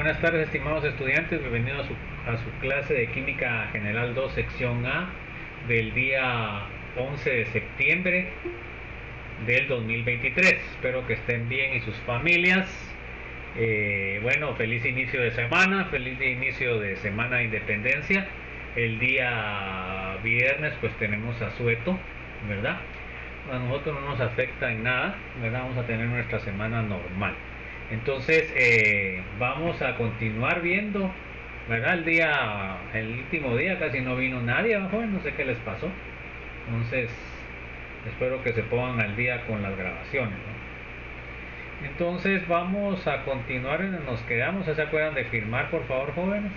Buenas tardes, estimados estudiantes. Bienvenidos a su clase de Química General 2, sección A, del día 11 de septiembre del 2023. Espero que estén bien y sus familias. Bueno, feliz inicio de semana, feliz inicio de semana de independencia. El día viernes pues tenemos asueto, ¿verdad? A nosotros no nos afecta en nada, ¿verdad? Vamos a tener nuestra semana normal. Entonces vamos a continuar viendo, ¿verdad? El último día casi no vino nadie, joven, no sé qué les pasó. Entonces espero que se pongan al día con las grabaciones, ¿no? Entonces vamos a continuar en donde nos quedamos. ¿Se acuerdan de firmar, por favor, jóvenes?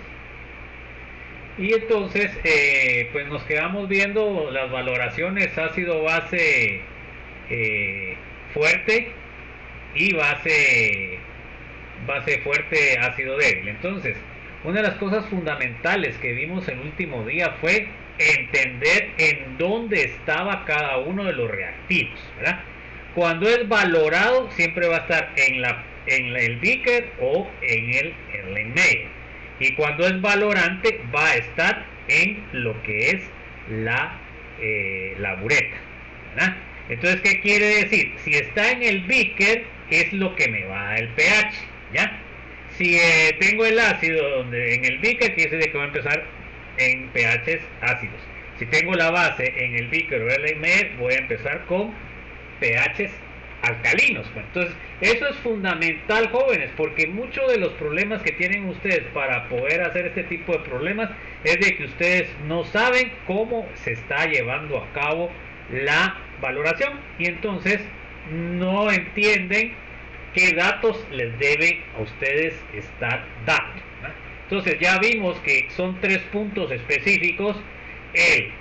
Y entonces pues nos quedamos viendo las valoraciones ácido base fuerte y base fuerte ácido débil. Entonces, una de las cosas fundamentales que vimos el último día fue entender en dónde estaba cada uno de los reactivos, ¿verdad? Cuando es valorado siempre va a estar en el beaker o en el Erlenmeyer, y cuando es valorante va a estar en lo que es la bureta, ¿verdad? Entonces, ¿qué quiere decir? Si está en el beaker es lo que me va a dar el pH, ¿ya? Si tengo el ácido en el beaker, quiere decir que va a empezar en pHs ácidos. Si tengo la base en el beaker o el Erlenmeyer, voy a empezar con pHs alcalinos. Entonces, eso es fundamental, jóvenes, porque muchos de los problemas que tienen ustedes para poder hacer este tipo de problemas es de que ustedes no saben cómo se está llevando a cabo la valoración y entonces no entienden qué datos les debe a ustedes estar dando, ¿no? Entonces ya vimos que son 3 puntos específicos: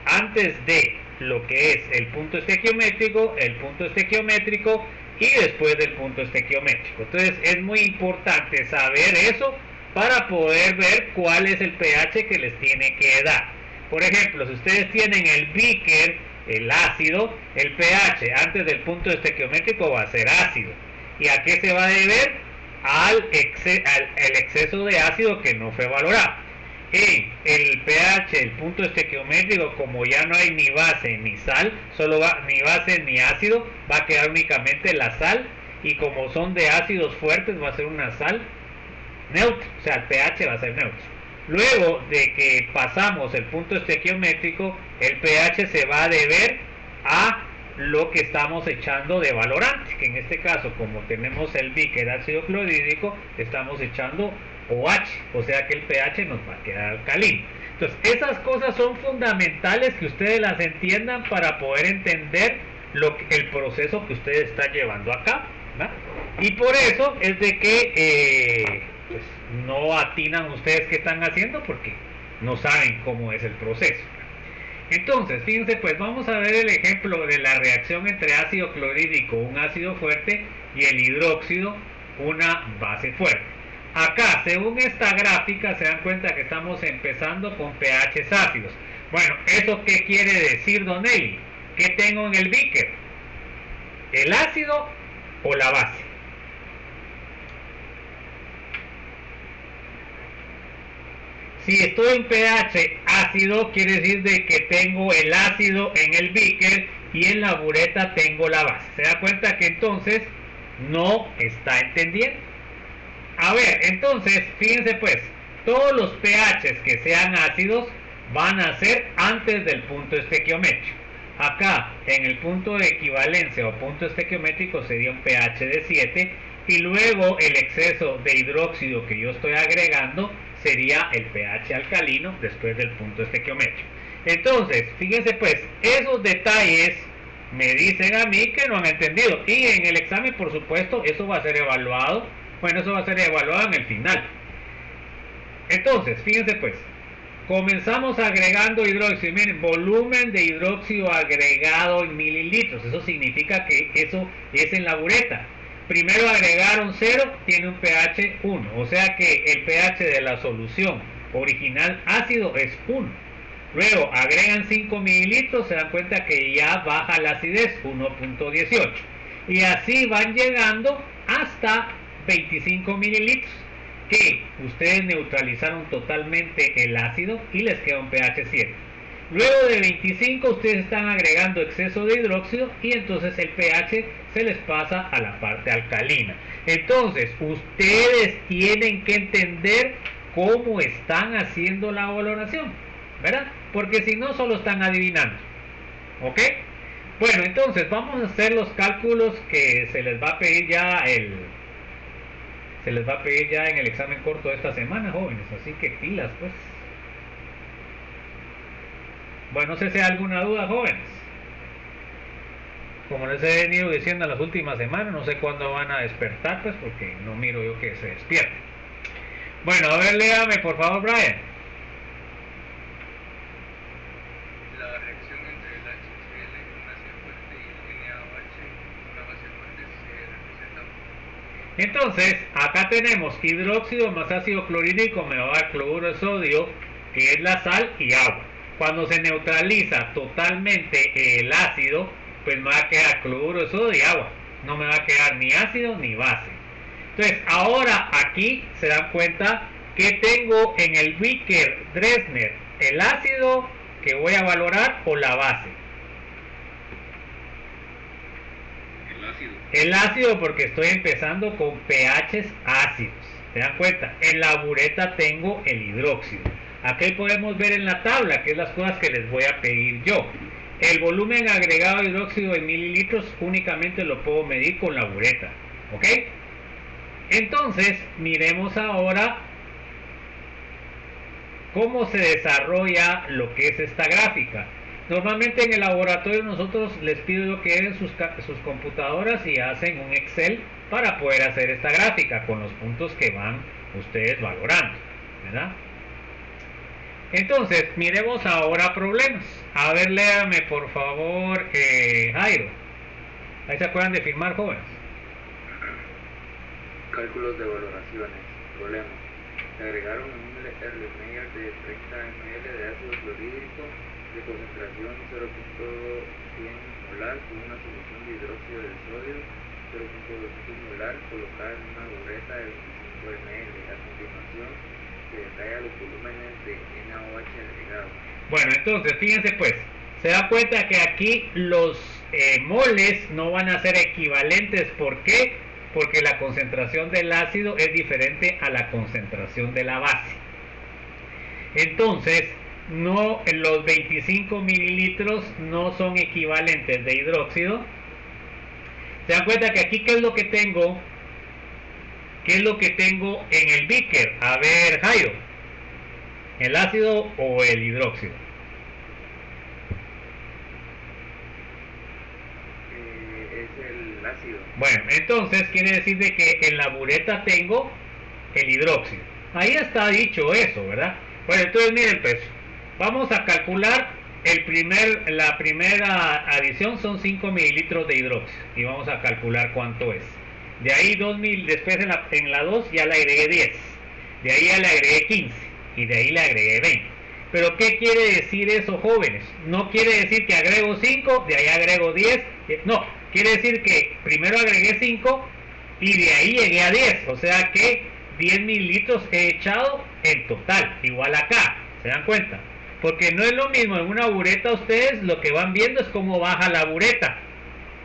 antes de lo que es el punto estequiométrico, el punto estequiométrico y después del punto estequiométrico. Entonces es muy importante saber eso para poder ver cuál es el pH que les tiene que dar. Por ejemplo, si ustedes tienen el beaker, el ácido, el pH antes del punto estequiométrico va a ser ácido. ¿Y a qué se va a deber? Al exceso de ácido que no fue valorado. En el pH, el punto estequiométrico, como ya no hay ni base ni sal, ni base ni ácido, va a quedar únicamente la sal, y como son de ácidos fuertes va a ser una sal neutra, o sea el pH va a ser neutro. Luego de que pasamos el punto estequiométrico, el pH se va a deber a lo que estamos echando de valorante, que en este caso, como tenemos el beaker ácido clorhídrico, estamos echando OH, o sea que el pH nos va a quedar alcalino. Entonces, esas cosas son fundamentales que ustedes las entiendan para poder entender el proceso que ustedes están llevando a cabo, ¿verdad? Y por eso es de que pues, no atinan ustedes qué están haciendo, porque no saben cómo es el proceso. Entonces, fíjense, pues vamos a ver el ejemplo de la reacción entre ácido clorhídrico, un ácido fuerte, y el hidróxido, una base fuerte. Acá, según esta gráfica, se dan cuenta que estamos empezando con pHs ácidos. Bueno, ¿eso qué quiere decir, don Eli? ¿Qué tengo en el beaker? ¿El ácido o la base? Si estoy en pH ácido, quiere decir de que tengo el ácido en el beaker y en la bureta tengo la base. ¿Se da cuenta que entonces no está entendiendo? A ver, entonces, fíjense pues, todos los pHs que sean ácidos van a ser antes del punto estequiométrico. Acá, en el punto de equivalencia o punto estequiométrico sería un pH de 7, y luego el exceso de hidróxido que yo estoy agregando sería el pH alcalino después del punto estequiométrico. Entonces, fíjense pues, esos detalles me dicen a mí que no han entendido, y en el examen, por supuesto, eso va a ser evaluado. Bueno, eso va a ser evaluado en el final. Entonces, fíjense pues, comenzamos agregando hidróxido. Miren, volumen de hidróxido agregado en mililitros. Eso significa que eso es en la bureta. Primero agregaron 0, tiene un pH 1. O sea que el pH de la solución original ácido es 1. Luego agregan 5 mililitros, se dan cuenta que ya baja la acidez, 1.18. Y así van llegando hasta 25 mililitros. que ustedes neutralizaron totalmente el ácido y les queda un pH 7. Luego de 25 ustedes están agregando exceso de hidróxido y entonces el pH se les pasa a la parte alcalina. Entonces ustedes tienen que entender cómo están haciendo la valoración, ¿verdad? Porque si no, solo están adivinando. ¿Ok? Bueno, entonces vamos a hacer los cálculos que se les va a pedir ya en el examen corto de esta semana, jóvenes, así que pilas, pues. Bueno, no sé si hay alguna duda, jóvenes. Como les he venido diciendo en las últimas semanas, no sé cuándo van a despertar, pues, porque no miro yo que se despierten. Bueno, a ver, léame, por favor, Brian. La reacción entre el HCl, un ácido fuerte, y el NaOH, una base fuerte, se representa. Entonces, acá tenemos hidróxido más ácido clorhídrico me va a dar cloruro de sodio, que es la sal y agua. Cuando se neutraliza totalmente el ácido, pues me va a quedar cloruro de sodio y agua. No me va a quedar ni ácido ni base. Entonces, ahora aquí se dan cuenta que tengo en el Beaker Dresner el ácido que voy a valorar o la base. El ácido porque estoy empezando con pHs ácidos. ¿Se dan cuenta? En la bureta tengo el hidróxido. Aquí podemos ver en la tabla, que es las cosas que les voy a pedir yo. El volumen agregado de hidróxido en mililitros únicamente lo puedo medir con la bureta. ¿Ok? Entonces, miremos ahora cómo se desarrolla lo que es esta gráfica. Normalmente en el laboratorio nosotros les pido que den sus computadoras y hacen un Excel para poder hacer esta gráfica con los puntos que van ustedes valorando, ¿verdad? Entonces, miremos ahora problemas. A ver, léame por favor, Jairo. ¿Ahí se acuerdan de firmar, jóvenes? Cálculos de valoraciones. Problema. Se agregaron un Erlenmeyer de 30 ml de ácido clorhídrico de concentración 0.100 molar con una solución de hidróxido de sodio 0.200 molar colocada en una bureta de 25 ml. A continuación se detalla los volúmenes de NaOH agregado. Bueno, entonces fíjense pues, se da cuenta que aquí los moles no van a ser equivalentes. ¿Por qué? Porque la concentración del ácido es diferente a la concentración de la base. Entonces, no, los 25 mililitros no son equivalentes de hidróxido. Se dan cuenta que aquí, ¿qué es lo que tengo? ¿Qué es lo que tengo en el beaker? A ver, Jairo, ¿el ácido o el hidróxido? Es el ácido. Bueno, entonces quiere decir de que en la bureta tengo el hidróxido. Ahí está dicho eso, ¿verdad? Bueno, entonces miren pues, vamos a calcular la primera adición son 5 mililitros de hidróxido y vamos a calcular cuánto es. De ahí 2.000, después en la 2 ya le agregué 10, de ahí ya le agregué 15 y de ahí le agregué 20. Pero ¿qué quiere decir eso, jóvenes? No quiere decir que agrego 5, de ahí agrego 10, no, quiere decir que primero agregué 5 y de ahí llegué a 10, o sea que 10 mililitros he echado en total, igual acá, ¿se dan cuenta? Porque no es lo mismo en una bureta, ustedes lo que van viendo es cómo baja la bureta,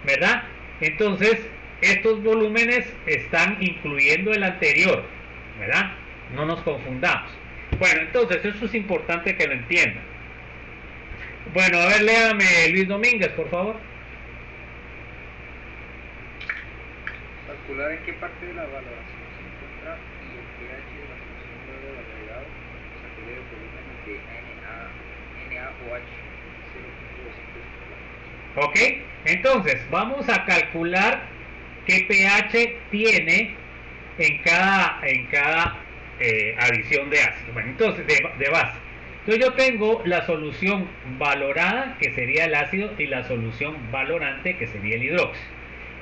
¿verdad? Entonces, estos volúmenes están incluyendo el anterior, ¿verdad? No nos confundamos. Bueno, entonces eso es importante que lo entiendan. Bueno, a ver, léame Luis Domínguez, por favor. Calcular en qué parte de la valoración se encuentra y el pH de la solución luego del agregado, sacarle el volumen de NaOH 0.200. Ok, entonces vamos a calcular qué pH tiene en cada adición de ácido. Bueno, entonces de base. Entonces yo tengo la solución valorada, que sería el ácido, y la solución valorante, que sería el hidróxido.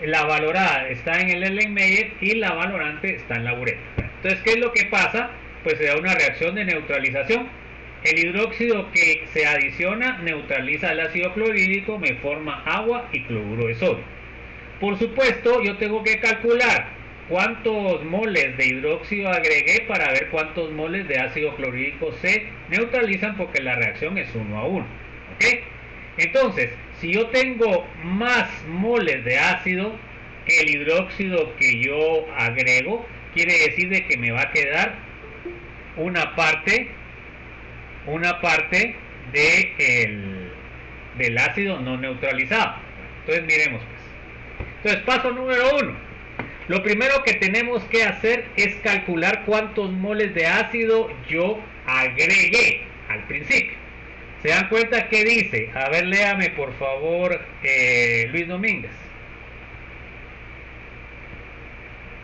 La valorada está en el Erlenmeyer y la valorante está en la bureta. Entonces, ¿qué es lo que pasa? Pues se da una reacción de neutralización. El hidróxido que se adiciona neutraliza el ácido clorhídrico, me forma agua y cloruro de sodio. Por supuesto, yo tengo que calcular cuántos moles de hidróxido agregué para ver cuántos moles de ácido clorhídrico se neutralizan, porque la reacción es 1 a 1. ¿Ok? Entonces, si yo tengo más moles de ácido que el hidróxido que yo agrego, quiere decir de que me va a quedar una parte del ácido no neutralizado. Entonces miremos pues. Entonces, paso número 1. Lo primero que tenemos que hacer es calcular cuántos moles de ácido yo agregué al principio. ¿Se dan cuenta qué dice? A ver, léame por favor, Luis Domínguez.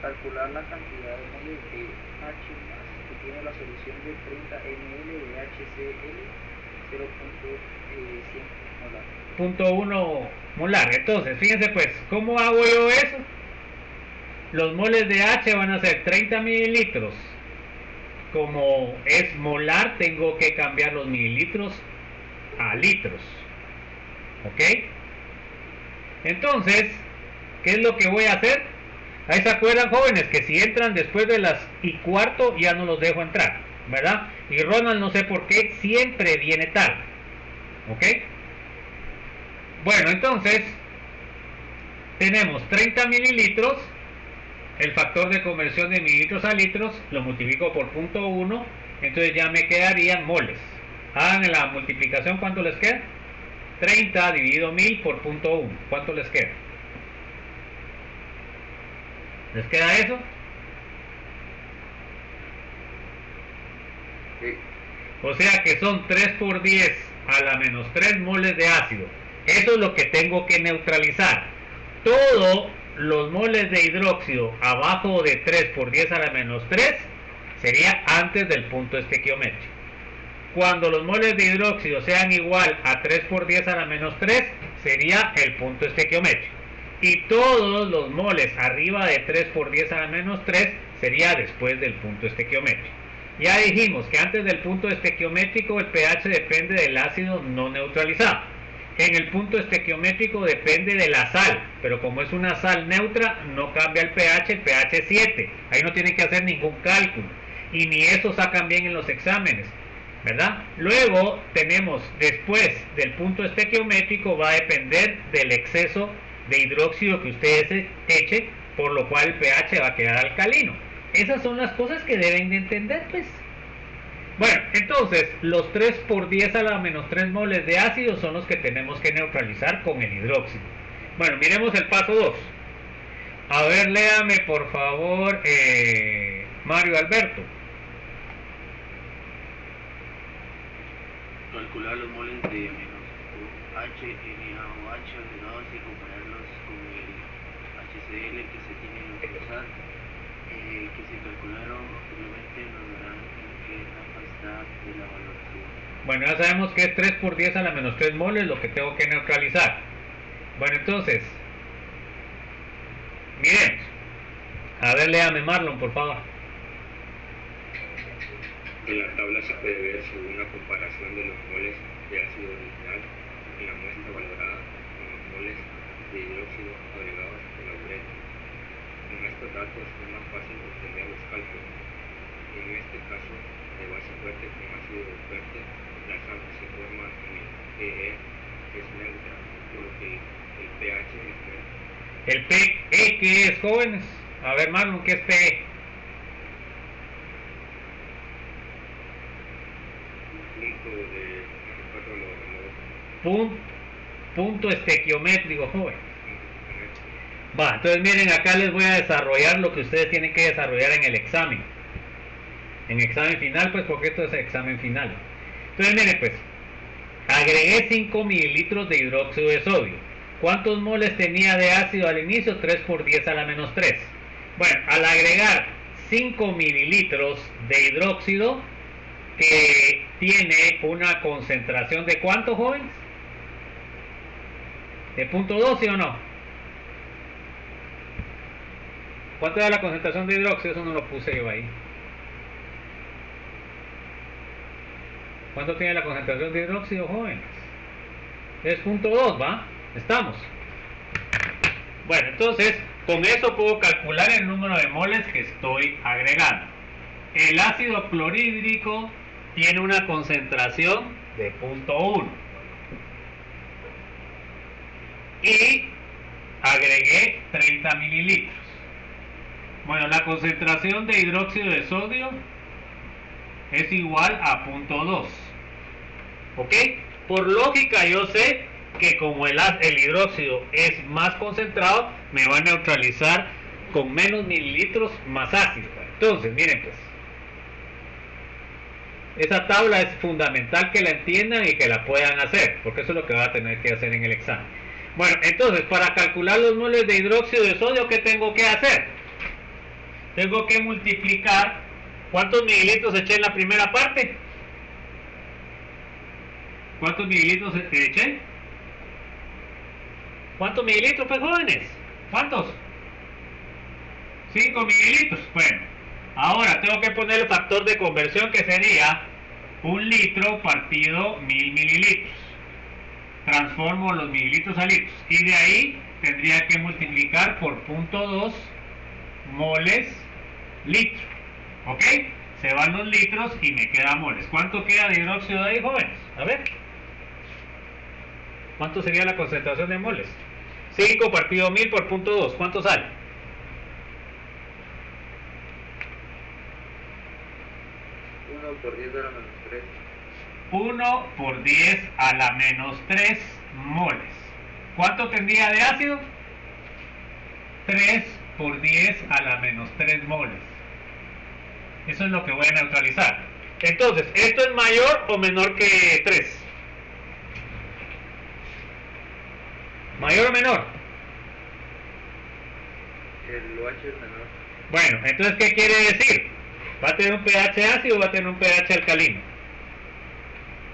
Calcular la cantidad de moles de H que tiene la solución de 30 ml de HCl 0.100 molar. 0.1 molar. Entonces, fíjense pues, ¿cómo hago yo eso? Los moles de H van a ser 30 mililitros. Como es molar, tengo que cambiar los mililitros a litros. ¿Ok? Entonces, ¿qué es lo que voy a hacer? Ahí se acuerdan, jóvenes, que si entran después de las 1:15 ya no los dejo entrar, ¿verdad? Y Ronald, no sé por qué, siempre viene tarde. ¿Ok? Bueno, entonces tenemos 30 mililitros. El factor de conversión de mililitros a litros lo multiplico por 0.1, entonces ya me quedarían moles. Hagan la multiplicación, ¿cuánto les queda? 30 dividido 1000 por 0.1, ¿cuánto les queda? ¿Les queda eso? Sí. O sea que son 3 por 10 a la menos 3 moles de ácido. Eso es lo que tengo que neutralizar. Todos los moles de hidróxido abajo de 3 por 10 a la menos 3 sería antes del punto estequiométrico. Cuando los moles de hidróxido sean igual a 3 por 10 a la menos 3 sería el punto estequiométrico. Y todos los moles arriba de 3 por 10 a la menos 3 sería después del punto estequiométrico. Ya dijimos que antes del punto estequiométrico el pH depende del ácido no neutralizado. En el punto estequiométrico depende de la sal, pero como es una sal neutra no cambia el pH es 7. Ahí no tienen que hacer ningún cálculo. Y ni eso sacan bien en los exámenes, ¿verdad? Luego tenemos, después del punto estequiométrico va a depender del exceso de hidróxido que ustedes echen, por lo cual el pH va a quedar alcalino. Esas son las cosas que deben de entender, pues. Bueno, entonces los 3 por 10 a la menos 3 moles de ácido son los que tenemos que neutralizar con el hidróxido. Bueno, miremos el paso 2. A ver, léame por favor, Mario Alberto. Calcular los moles de menos H, NaOH agregados y compararlos con el HCl que se tiene que neutralizar, que se calcularon previamente, nos darán qué etapa está de la valoración. Bueno, ya sabemos que es 3 por 10 a la menos 3 moles lo que tengo que neutralizar. Bueno, entonces, miren. A ver, léame Marlon, por favor. En la tabla se puede ver según una comparación de los moles de ácido original en la muestra valorada con los moles de hidróxido agregados en la urea. Con estos datos es más fácil entender los cálculos. En este caso, de base fuerte con ácido fuerte, la sal se forma en el PE, que es neutra, por lo que el pH es neutro. ¿El PE qué es, jóvenes? A ver, Marlon, ¿qué es PE? Punto estequiométrico, joven. Va, entonces miren, acá les voy a desarrollar lo que ustedes tienen que desarrollar en el examen. En examen final, pues, porque esto es examen final. Entonces miren, pues, agregué 5 mililitros de hidróxido de sodio. ¿Cuántos moles tenía de ácido al inicio? 3 por 10 a la menos 3. Bueno, al agregar 5 mililitros de hidróxido, que tiene una concentración de ¿cuánto, jóvenes? ¿De 0.2, sí o no? ¿Cuánto era la concentración de hidróxido? Eso no lo puse yo ahí. ¿Cuánto tiene la concentración de hidróxido, jóvenes? Es 0.2, ¿va? Estamos. Bueno, entonces Con eso puedo calcular el número de moles que estoy agregando. El ácido clorhídrico tiene una concentración de 0.1 y agregué 30 mililitros. Bueno, la concentración de hidróxido de sodio es igual a 0.2. ¿Ok? Por lógica yo sé que como el hidróxido es más concentrado, me va a neutralizar con menos mililitros más ácido. Entonces, miren pues, esa tabla es fundamental que la entiendan y que la puedan hacer, porque eso es lo que va a tener que hacer en el examen. Bueno, entonces, para calcular los moles de hidróxido de sodio, ¿qué tengo que hacer? Tengo que multiplicar. ¿Cuántos mililitros eché en la primera parte? ¿Cuántos mililitros eché? ¿Cuántos mililitros, pues, jóvenes? ¿Cuántos? 5 mililitros. Bueno, ahora tengo que poner el factor de conversión, que sería 1 litro partido 1000 mililitros. Transformo los mililitros a litros. Y de ahí tendría que multiplicar por 0.2 moles litro. ¿Ok? Se van los litros y me queda moles. ¿Cuánto queda de hidróxido de ahí, jóvenes? A ver. ¿Cuánto sería la concentración de moles? 5 partido 1000 por 0.2. ¿Cuánto sale? 1 por 10 a la menos 3. 1 por 10 a la menos 3 moles. ¿Cuánto tendría de ácido? 3 por 10 a la menos 3 moles. Eso es lo que voy a neutralizar. Entonces, ¿esto es mayor o menor que 3? ¿Mayor o menor? El OH es menor. Bueno, entonces, ¿qué quiere decir? ¿Va a tener un pH ácido o va a tener un pH alcalino?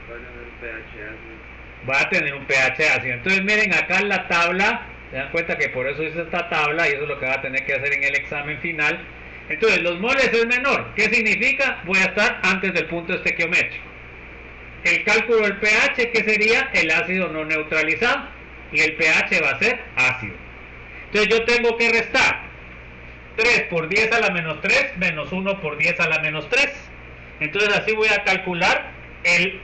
Va a tener un pH ácido. Va a tener un pH ácido. Entonces, miren acá en la tabla, se dan cuenta que por eso hice esta tabla y eso es lo que va a tener que hacer en el examen final. Entonces, los moles es menor. ¿Qué significa? Voy a estar antes del punto estequiométrico. El cálculo del pH, que sería el ácido no neutralizado, y el pH va a ser ácido. Entonces, yo tengo que restar 3 por 10 a la menos 3 menos 1 por 10 a la menos 3. Entonces, así voy a calcular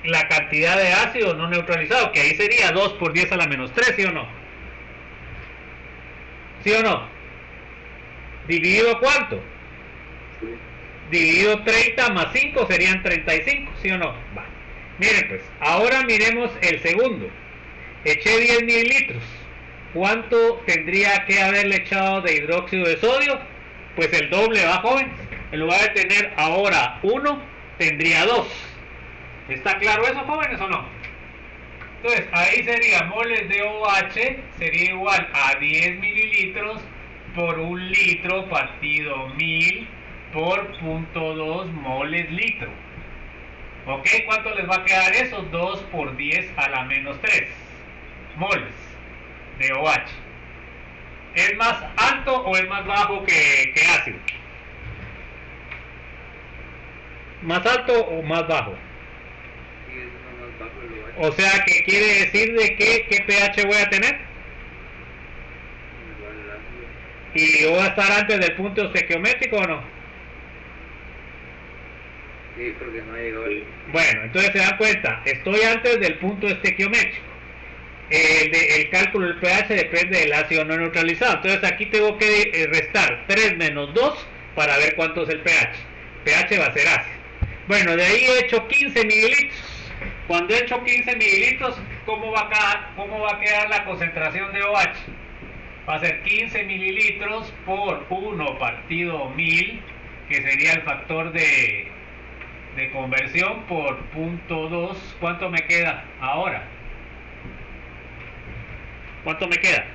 la cantidad de ácido no neutralizado, que ahí sería 2 por 10 a la menos 3, ¿sí o no? ¿Sí o no? ¿Dividido cuánto? Sí. Dividido 30 más 5 serían 35, ¿sí o no? Va. Miren pues, ahora miremos el segundo. Eché 10 mililitros. ¿Cuánto tendría que haberle echado de hidróxido de sodio? Pues el doble, ¿va, jóvenes? En lugar de tener ahora 1, tendría 2. ¿Está claro eso, jóvenes, o no? Entonces, ahí sería moles de OH, sería igual a 10 mililitros por 1 litro partido 1000 por 0.2 moles litro. ¿Ok? ¿Cuánto les va a quedar eso? 2 por 10 a la menos 3 moles de OH. ¿Es más alto o es más bajo que ácido? ¿Más alto o más bajo? Sí, es uno más bajo el OH. O sea, que quiere decir de que ¿qué pH voy a tener? Igual el ácido. ¿Y yo voy a estar antes del punto estequiométrico o no? Sí, porque no ha llegado el... Bueno, entonces se dan cuenta, estoy antes del punto estequiométrico. El cálculo del pH depende del ácido no neutralizado. Entonces aquí tengo que restar 3 menos 2 para ver cuánto es el pH. pH va a ser ácido. Bueno, de ahí he hecho 15 mililitros. Cuando he hecho 15 mililitros, ¿cómo va a quedar la concentración de OH? Va a ser 15 mililitros por 1 partido 1000, que sería el factor de conversión, por 0.2. ¿Cuánto me queda ahora? ¿Cuánto me queda?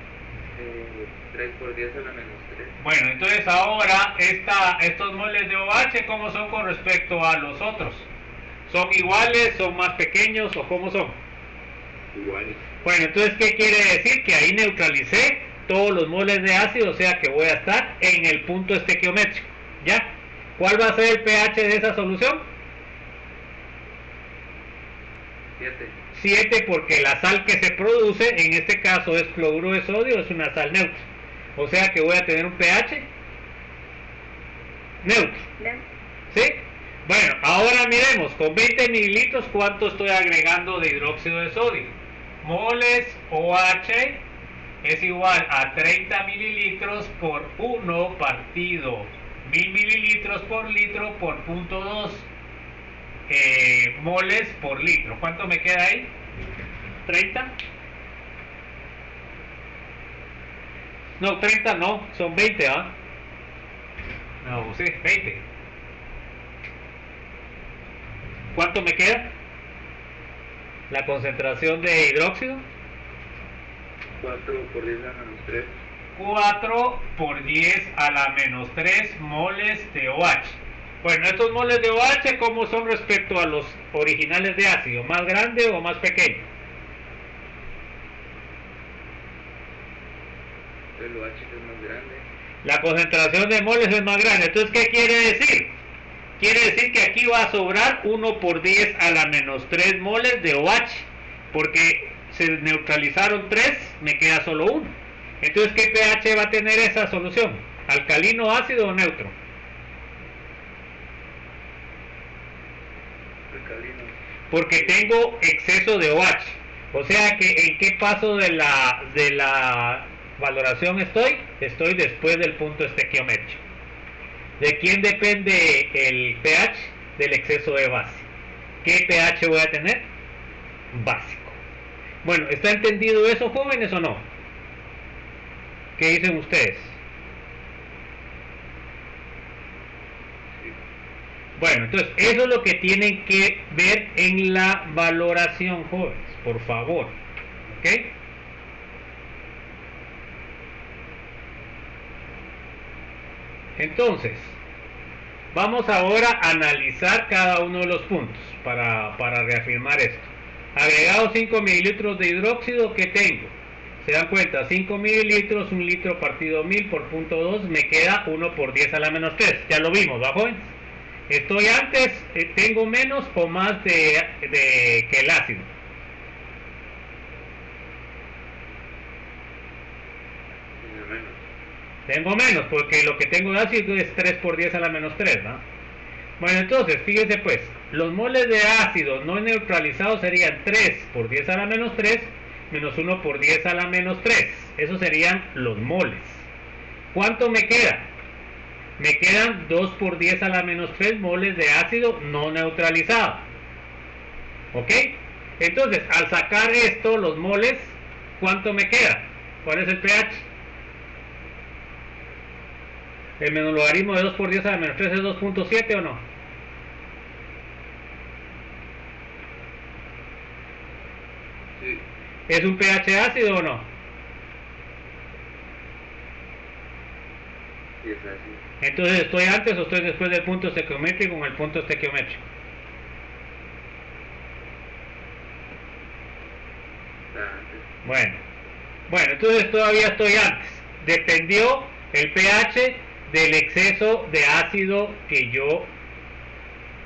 3 por 10 a la menos 3. Bueno, entonces ahora estos moles de OH, ¿cómo son con respecto a los otros? ¿Son iguales, son más pequeños o cómo son? Iguales. Bueno, entonces, ¿qué quiere decir? Que ahí neutralicé todos los moles de ácido, o sea que voy a estar en el punto estequiométrico. ¿Ya? ¿Cuál va a ser el pH de esa solución? 7. 7, porque la sal que se produce, en este caso es cloruro de sodio, es una sal neutra. O sea que voy a tener un pH neutro. ¿Sí? Bueno, ahora miremos, con 20 mililitros, ¿cuánto estoy agregando de hidróxido de sodio? Moles OH es igual a 30 mililitros por 1 partido 1000 mililitros por litro por 0.2 moles por litro. ¿Cuánto me queda ahí? 30. No, 30 no, son 20, ¿ah? No, sí, 20. ¿Cuánto me queda? La concentración de hidróxido. 4 por 10 a la menos 3. 4 por 10 a la menos 3 moles de OH. Bueno, estos moles de OH, ¿cómo son respecto a los originales de ácido? ¿Más grande o más pequeño? El OH es más grande. La concentración de moles es más grande. Entonces, ¿qué quiere decir? Quiere decir que aquí va a sobrar 1 por 10 a la menos 3 moles de OH. Porque se neutralizaron 3, me queda solo 1. Entonces, ¿qué pH va a tener esa solución? ¿Alcalino, ácido o neutro? Alcalino. Porque tengo exceso de OH. O sea que ¿en qué paso de la valoración estoy? Estoy después del punto estequiométrico. ¿De quién depende el pH? Del exceso de base. ¿Qué pH voy a tener? Básico. Bueno, ¿está entendido eso, jóvenes, o no? ¿Qué dicen ustedes? Bueno, entonces, eso es lo que tienen que ver en la valoración, jóvenes, por favor. ¿Ok? Entonces, vamos ahora a analizar cada uno de los puntos para reafirmar esto. Agregado 5 mililitros de hidróxido que tengo. Se dan cuenta, 5 mililitros, 1 litro partido 1000 por 0.2, me queda 1 por 10 a la menos 3. Ya lo vimos, ¿va, jóvenes? Estoy antes, tengo menos o más que el ácido. Tengo menos, porque lo que tengo de ácido es 3 por 10 a la menos 3, ¿no? Bueno, entonces, fíjense pues, los moles de ácido no neutralizados serían 3 por 10 a la menos 3 menos 1 por 10 a la menos 3. Esos serían los moles. ¿Cuánto me queda? Me quedan 2 por 10 a la menos 3 moles de ácido no neutralizado. ¿Ok? Entonces, al sacar esto, los moles, ¿cuánto me queda? ¿Cuál es el pH? El menos logaritmo de 2 por 10 a la menos 3 es 2.7 o no. Sí. ¿Es un pH ácido o no? Sí, es ácido. Entonces, ¿estoy antes o estoy después del punto estequiométrico con el punto estequiométrico? Está antes. Bueno, entonces todavía estoy antes. Dependió el pH del exceso de ácido que yo,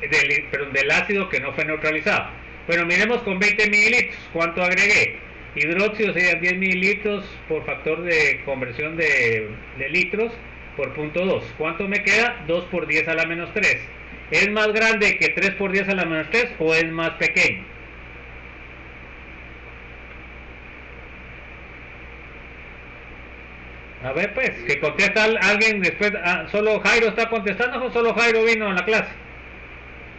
del ácido que no fue neutralizado. Bueno, miremos con 20 mililitros, ¿cuánto agregué? Hidróxido serían 10 mililitros por factor de conversión de litros por 0.2. ¿Cuánto me queda? 2 por 10 a la menos 3. ¿Es más grande que 3 por 10 a la menos 3 o es más pequeño? A ver pues, que contesta alguien después. ¿Solo Jairo está contestando o solo Jairo vino a la clase?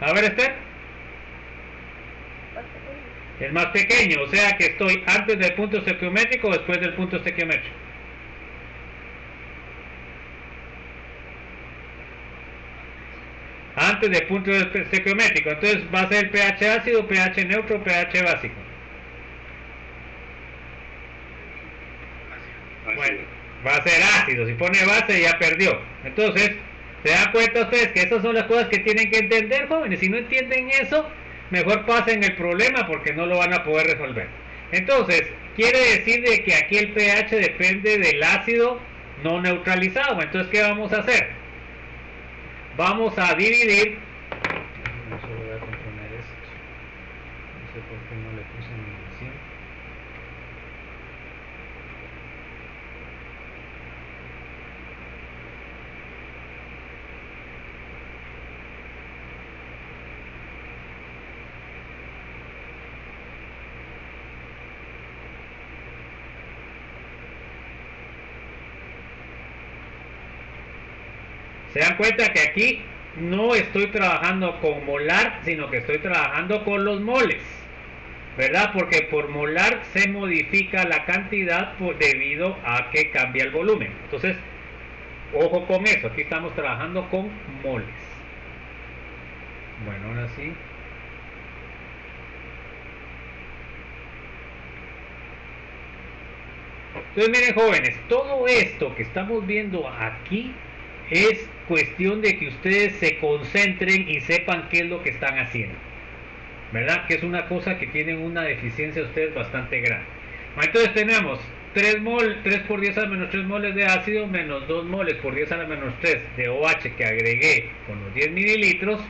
A ver, Esther. Es más pequeño, o sea que estoy antes del punto estequiométrico o después del punto estequiométrico. Antes del punto estequiométrico, entonces va a ser pH ácido, pH neutro, pH básico. Bueno, va a ser ácido, si pone base ya perdió. Entonces, ¿se dan cuenta ustedes que esas son las cosas que tienen que entender, jóvenes? Si no entienden eso, mejor pasen el problema porque no lo van a poder resolver. Entonces, quiere decir de que aquí el pH depende del ácido no neutralizado. Entonces, ¿qué vamos a hacer? Vamos a dividir. No se voy a componer esto. No sé por qué no le puse así. Se dan cuenta que aquí no estoy trabajando con molar, sino que estoy trabajando con los moles, ¿verdad? Porque por molar se modifica la cantidad debido a que cambia el volumen. Entonces, ojo con eso, aquí estamos trabajando con moles. Bueno, ahora sí. Entonces miren jóvenes, todo esto que estamos viendo aquí es cuestión de que ustedes se concentren y sepan qué es lo que están haciendo, ¿verdad? Que es una cosa que tienen una deficiencia ustedes bastante grande. Entonces tenemos 3 por 10 a la menos 3 moles de ácido menos 2 moles por 10 a la menos 3 de OH que agregué con los 10 mililitros.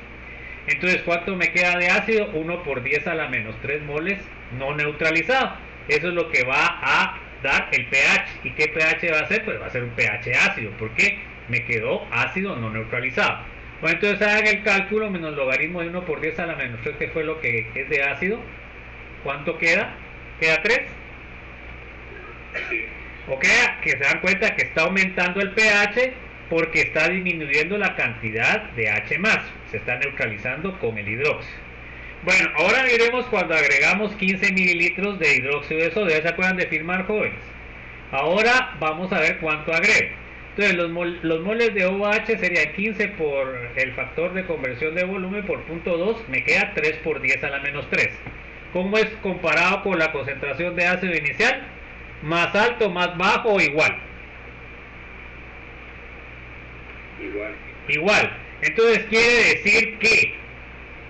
Entonces, ¿cuánto me queda de ácido? 1 por 10 a la menos 3 moles no neutralizado. Eso es lo que va a dar el pH. ¿Y qué pH va a ser? Pues va a ser un pH ácido, porque me quedó ácido no neutralizado. Bueno, entonces hagan el cálculo menos logaritmo de 1 por 10 a la menos 3, que fue lo que es de ácido. ¿Cuánto queda? ¿Queda 3? Ok, que se dan cuenta que está aumentando el pH porque está disminuyendo la cantidad de H+, se está neutralizando con el hidróxido. Bueno, ahora miremos cuando agregamos 15 mililitros de hidróxido de sodio. ¿Se acuerdan de firmar, jóvenes? Ahora vamos a ver cuánto agrego. Entonces los moles de OH serían 15 por el factor de conversión de volumen por 0.2, me queda 3 por 10 a la menos 3. ¿Cómo es comparado con la concentración de ácido inicial? ¿Más alto, más bajo o igual? Igual. Entonces quiere decir que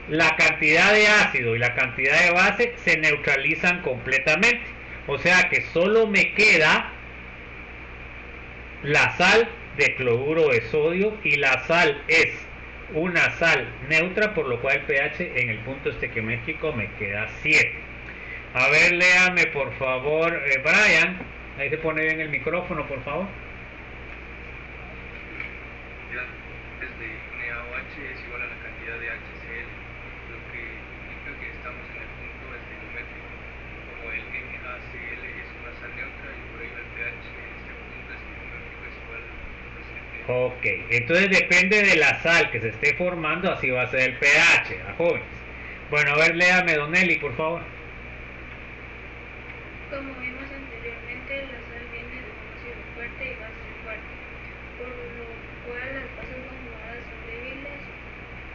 la cantidad de ácido y la cantidad de base se neutralizan completamente. O sea que solo me queda la sal de cloruro de sodio, y la sal es una sal neutra, por lo cual el pH en el punto estequiométrico me queda 7. A ver, léame por favor, Brian, ahí se pone bien el micrófono, por favor. Desde NaOH es igual a la cantidad de HCl, lo que indica que estamos en el punto estequiométrico. Como el NaCl es una sal neutra y por ello el pH en este punto estequiométrico es igual a 7. Ok, entonces depende de la sal que se esté formando, así va a ser el pH, a jóvenes. Bueno, a ver, léame, Don Eli, por favor. Como vimos anteriormente, la sal viene de un ácido fuerte y base fuerte, por lo cual las bases conjugadas son débiles,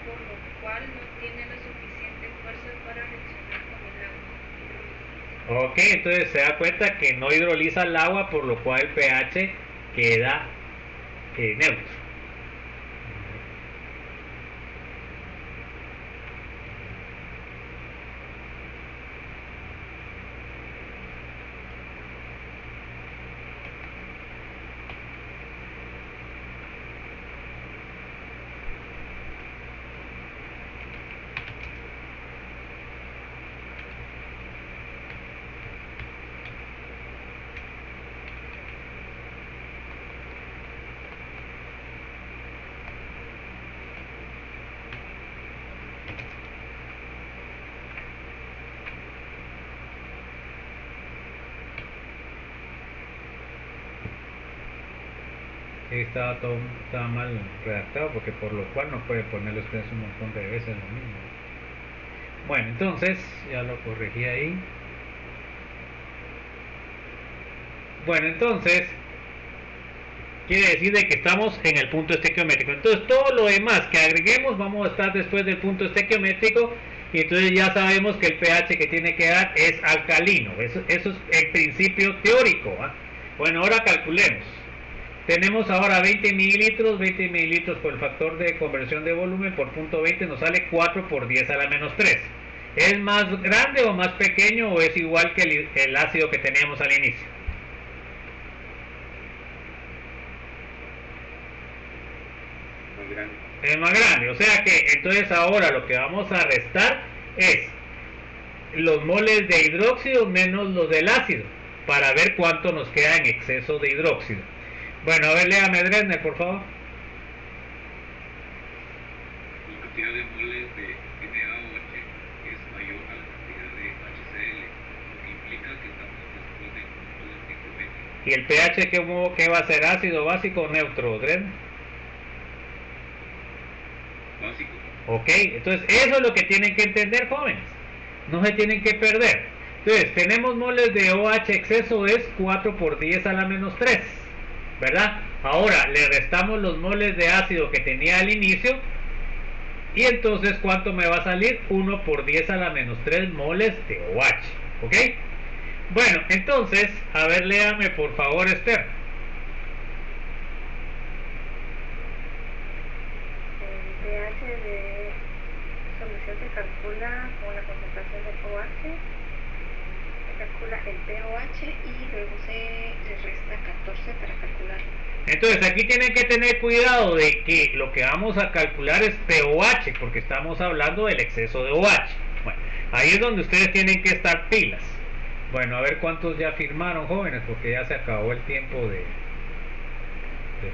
por lo cual no tienen la suficiente fuerza para reaccionar con el agua. Ok, entonces se da cuenta que no hidroliza el agua, por lo cual el pH queda neutro. Estaba mal redactado, porque por lo cual no puede ponerlo ustedes un montón de veces lo mismo. Bueno, entonces ya lo corregí ahí. Bueno, entonces quiere decir de que estamos en el punto estequiométrico. Entonces todo lo demás que agreguemos vamos a estar después del punto estequiométrico, y entonces ya sabemos que el pH que tiene que dar es alcalino. Eso es el principio teórico, ¿eh? Bueno, ahora calculemos. Tenemos ahora 20 mililitros por el factor de conversión de volumen por 0.20 nos sale 4 por 10 a la menos 3. ¿Es más grande o más pequeño, o es igual que el ácido que teníamos al inicio? Más grande. Es más grande, o sea que entonces ahora lo que vamos a restar es los moles de hidróxido menos los del ácido, para ver cuánto nos queda en exceso de hidróxido. Bueno, a ver, léame, Dresner, por favor. La cantidad de moles de NaOH es mayor a la cantidad de HCl, lo que implica que estamos después del punto estequiométrico. ¿Y el pH qué va a ser? ¿Ácido, básico o neutro, Dresner? Básico. Ok, entonces eso es lo que tienen que entender, jóvenes. No se tienen que perder. Entonces, tenemos moles de OH exceso es 4 por 10 a la menos 3, ¿verdad? Ahora, le restamos los moles de ácido que tenía al inicio. Y entonces, ¿cuánto me va a salir? 1 por 10 a la menos 3 moles de OH. ¿Ok? Bueno, entonces, a ver, léame por favor, Esther. El pH de solución se calcula con la concentración de OH, se calcula el pOH y luego se le resta 14 para calcularlo. Entonces aquí tienen que tener cuidado de que lo que vamos a calcular es pOH, porque estamos hablando del exceso de OH. Bueno, ahí es donde ustedes tienen que estar pilas. Bueno, a ver cuántos ya firmaron, jóvenes, porque ya se acabó el tiempo de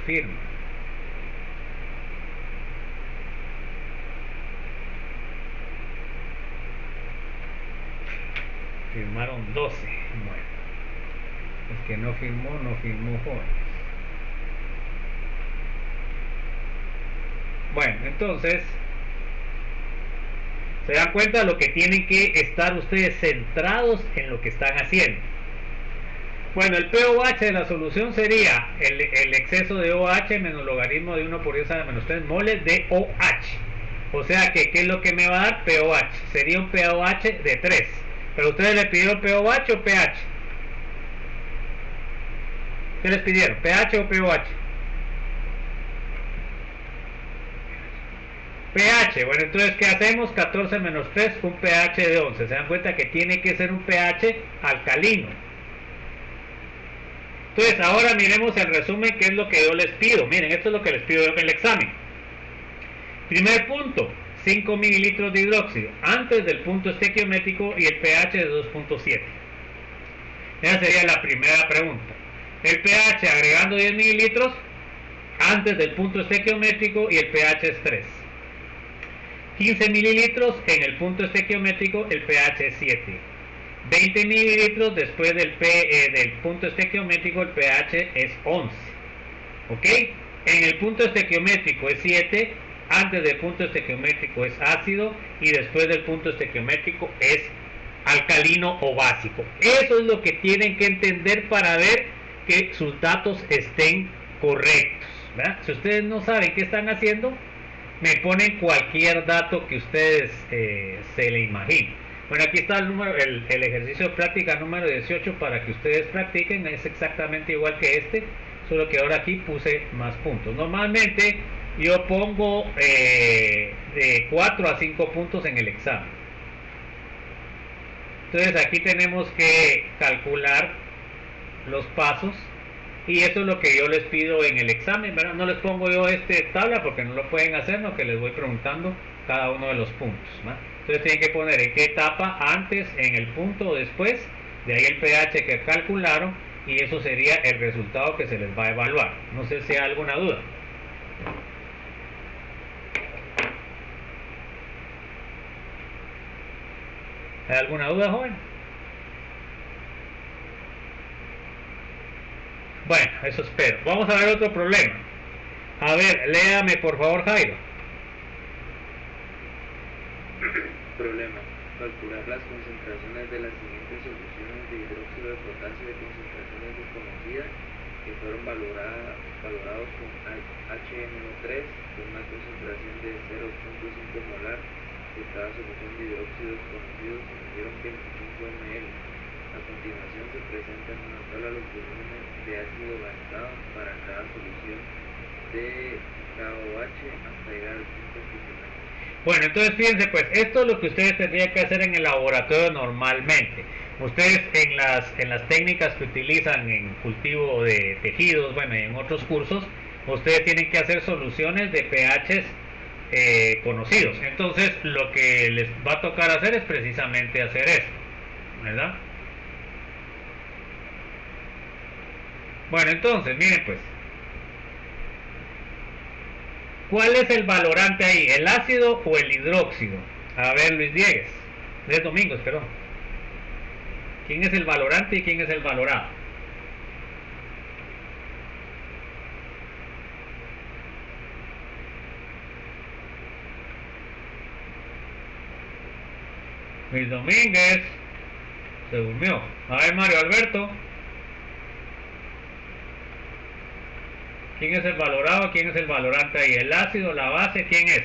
firma. Firmaron 12. Bueno, el que no firmó, jóvenes. Bueno, entonces se dan cuenta de lo que tienen que estar ustedes centrados en lo que están haciendo. Bueno, el pOH de la solución sería el exceso de OH menos logaritmo de 1 por 10 a la menos 3 moles de OH. O sea que, ¿qué es lo que me va a dar? pOH. Sería un pOH de 3. Pero ustedes le pidieron pOH o pH. ¿Qué les pidieron? ¿pH o pOH? pH, bueno, entonces ¿qué hacemos? 14 menos 3, un pH de 11. Se dan cuenta que tiene que ser un pH alcalino. Entonces ahora miremos el resumen, que es lo que yo les pido. Miren, esto es lo que les pido yo en el examen. Primer punto, 5 mililitros de hidróxido antes del punto estequiométrico y el pH de 2.7. Esa sería la primera pregunta. El pH agregando 10 mililitros antes del punto estequiométrico y el pH es 3. 15 mililitros en el punto estequiométrico, el pH es 7. 20 mililitros después del punto estequiométrico, el pH es 11. ¿Ok? En el punto estequiométrico es 7, antes del punto estequiométrico es ácido y después del punto estequiométrico es alcalino o básico. Eso es lo que tienen que entender para ver que sus datos estén correctos, ¿verdad? Si ustedes no saben qué están haciendo, me ponen cualquier dato que ustedes se le imaginen. Bueno, aquí está el ejercicio de práctica número 18 para que ustedes practiquen. Es exactamente igual que este, solo que ahora aquí puse más puntos. Normalmente yo pongo de 4 a 5 puntos en el examen. Entonces aquí tenemos que calcular los pasos. Y eso es lo que yo les pido en el examen, ¿verdad? No les pongo yo tabla porque no lo pueden hacer, no, que les voy preguntando cada uno de los puntos, ¿verdad? Entonces tienen que poner en qué etapa, antes, en el punto o después, de ahí el pH que calcularon, y eso sería el resultado que se les va a evaluar. No sé si hay alguna duda. ¿Hay alguna duda, joven? Bueno, eso espero. Vamos a ver otro problema. A ver, léame por favor, Jairo. Problema. Calcular las concentraciones de las siguientes soluciones de hidróxido de potasio de concentraciones desconocidas que fueron valorados con HNO3 con una concentración de 0.5 molar de cada solución de hidróxido desconocido se midieron 25 ml. A continuación se presentan una tabla los volúmenes de ácido gastado para cada solución de KOH hasta llegar al punto final. Bueno, entonces fíjense pues, esto es lo que ustedes tendrían que hacer en el laboratorio normalmente. Ustedes en las técnicas que utilizan en cultivo de tejidos, bueno, y en otros cursos, ustedes tienen que hacer soluciones de pHs conocidos. Entonces lo que les va a tocar hacer es precisamente hacer esto, ¿verdad? Bueno, entonces, miren pues, ¿cuál es el valorante ahí? ¿El ácido o el hidróxido? A ver, Luis Domingos, perdón. ¿Quién es el valorante y quién es el valorado? Luis Domínguez. Se durmió. A ver, Mario Alberto. ¿Quién es el valorado? ¿Quién es el valorante ahí? ¿El ácido, la base? ¿Quién es?